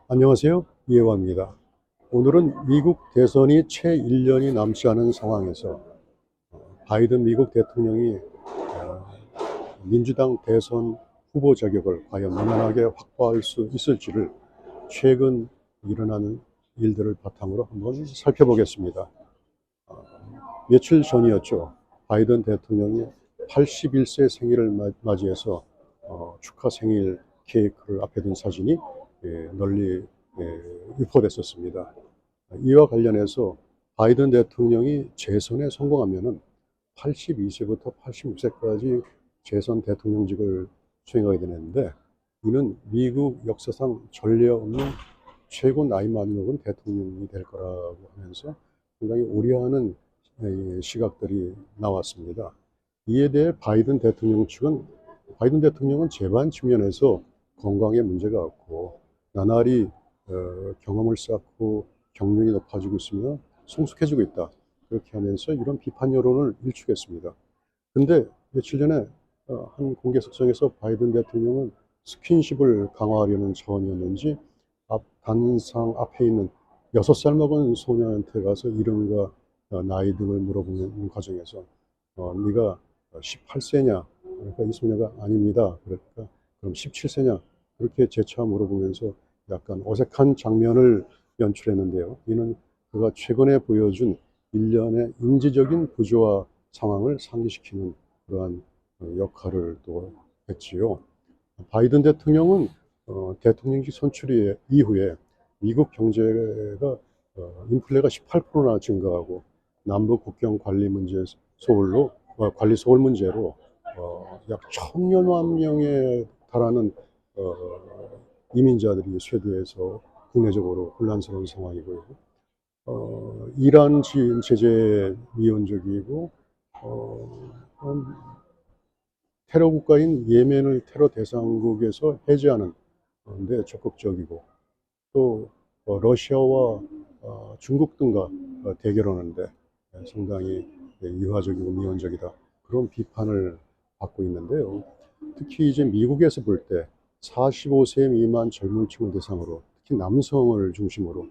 안녕하세요. 이해화입니다. 오늘은 미국 대선이 채 1년이 남지 않은 상황에서 바이든 미국 대통령이 민주당 대선 후보 자격을 과연 무난하게 확보할 수 있을지를 최근 일어나는 일들을 바탕으로 한번 살펴보겠습니다. 며칠 전이었죠. 바이든 대통령이 81세 생일을 맞이해서 축하 생일 케이크를 앞에 둔 사진이 널리 유포됐었습니다. 이와 관련해서 바이든 대통령이 재선에 성공하면은 82세부터 86세까지 재선 대통령직을 수행하게 되는데, 이는 미국 역사상 전례 없는 최고 나이 많은 대통령이 될 거라고 하면서 상당히 우려하는 시각들이 나왔습니다. 이에 대해 바이든 대통령은 재반 측면에서 건강에 문제가 없고 나날이 경험을 쌓고 경륜이 높아지고 있으며 성숙해지고 있다, 그렇게 하면서 이런 비판 여론을 일축했습니다. 근데 며칠 전에 한 공개 석상에서 바이든 대통령은 스킨십을 강화하려는 차원이었는지 단상 앞에 있는 6살 먹은 소녀한테 가서 이름과 나이 등을 물어보는 과정에서 네가 18세냐? 그러니까 이 소녀가 아닙니다. 그러니까 그럼 17세냐? 그렇게 재차 물어보면서 약간 어색한 장면을 연출했는데요. 이는 그가 최근에 보여준 일련의 인지적인 구조와 상황을 상기시키는 그러한 역할을 또 했지요. 바이든 대통령은 대통령직 선출 이후에 미국 경제가 인플레가 18%나 증가하고 남북 국경 관리 문제 소홀로 관리 소홀 문제로 약 1,000여만 명에 달하는 이민자들이 쇄도해서 국내적으로 혼란스러운 상황이고요. 이란 지은 제재 미온적이고 테러 국가인 예멘을 테러 대상국에서 해제하는 데 적극적이고, 또 러시아와 중국 등과 대결하는데 상당히 유화적이고 미온적이다, 그런 비판을 받고 있는데요. 특히 이제 미국에서 볼 때 45세 미만 젊은 층을 대상으로, 특히 남성을 중심으로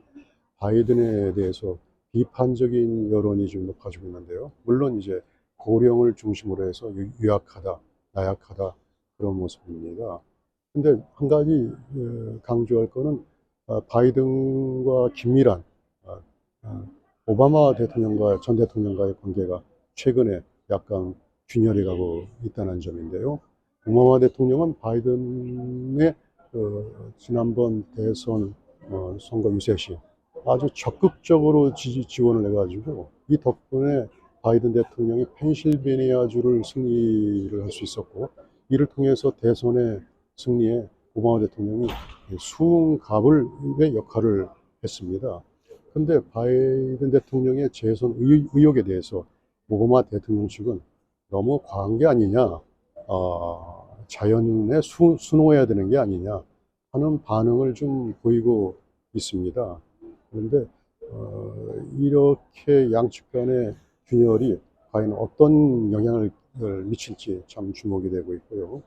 바이든에 대해서 비판적인 여론이 좀 높아지고 있는데요. 물론 이제 고령을 중심으로 해서 유약하다, 나약하다, 그런 모습입니다. 근데 한 가지 강조할 거는 바이든과 긴밀한 어, 어, 오바마 대통령과 전 대통령과의 관계가 최근에 약간 균열해 가고 있다는 점인데요. 오바마 대통령은 바이든의 지난번 대선 선거 유세 시 아주 적극적으로 지원을 해가지고, 이 덕분에 바이든 대통령이 펜실베니아주를 승리를 할 수 있었고, 이를 통해서 대선의 승리에 오바마 대통령이 수갑의 역할을 했습니다. 근데 바이든 대통령의 재선 의혹에 대해서 오바마 대통령 측은 너무 과한 게 아니냐, 자연에 순응해야 되는 게 아니냐 하는 반응을 좀 보이고 있습니다. 그런데 이렇게 양측 간의 균열이 과연 어떤 영향을 미칠지 참 주목이 되고 있고요.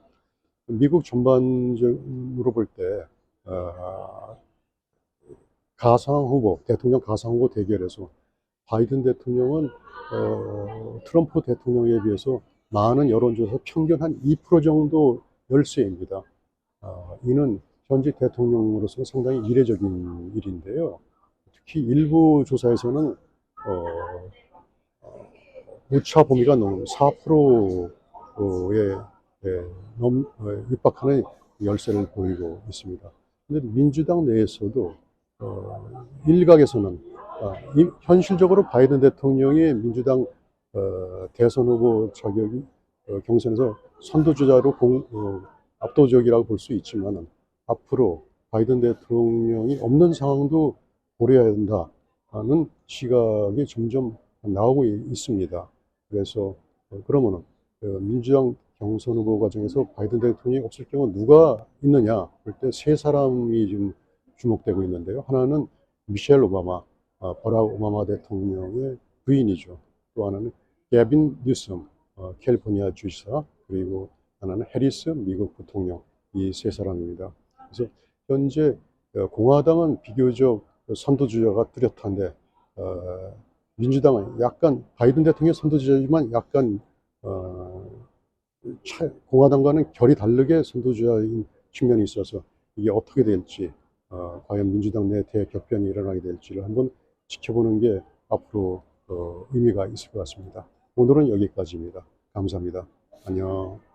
미국 전반적으로 볼 때 가상 후보, 대통령 가상 후보 대결에서 바이든 대통령은 트럼프 대통령에 비해서 많은 여론조사 평균 한 2% 정도 열세입니다. 이는 현직 대통령으로서 상당히 이례적인 일인데요. 특히 일부 조사에서는 오차 범위가 넘는 4%에 육박하는 열세를 보이고 있습니다. 근데 민주당 내에서도 일각에서는 현실적으로 바이든 대통령이 민주당 대선 후보 자격이 경선에서 선두주자로 압도적이라고 볼 수 있지만, 앞으로 바이든 대통령이 없는 상황도 고려해야 한다는 시각이 점점 나오고 있습니다. 그래서 그러면은 민주당 경선 후보 과정에서 바이든 대통령이 없을 경우 누가 있느냐 볼 때 세 사람이 지금 주목되고 있는데요. 하나는 미셸 오바마, 버락 오바마 대통령의 부인이죠. 또 하나는 게빈 뉴섬, 캘리포니아 주지사, 그리고 하나는 해리스 미국 부통령, 이 세 사람입니다. 그래서 현재 공화당은 비교적 선두주자가 뚜렷한데 민주당은 약간 바이든 대통령 선두주자지만 약간 공화당과는 결이 다르게 선두주자인 측면이 있어서 이게 어떻게 될지 과연 민주당 내 대격변이 일어나게 될지를 한번 지켜보는 게 앞으로 의미가 있을 것 같습니다. 오늘은 여기까지입니다. 감사합니다. 안녕.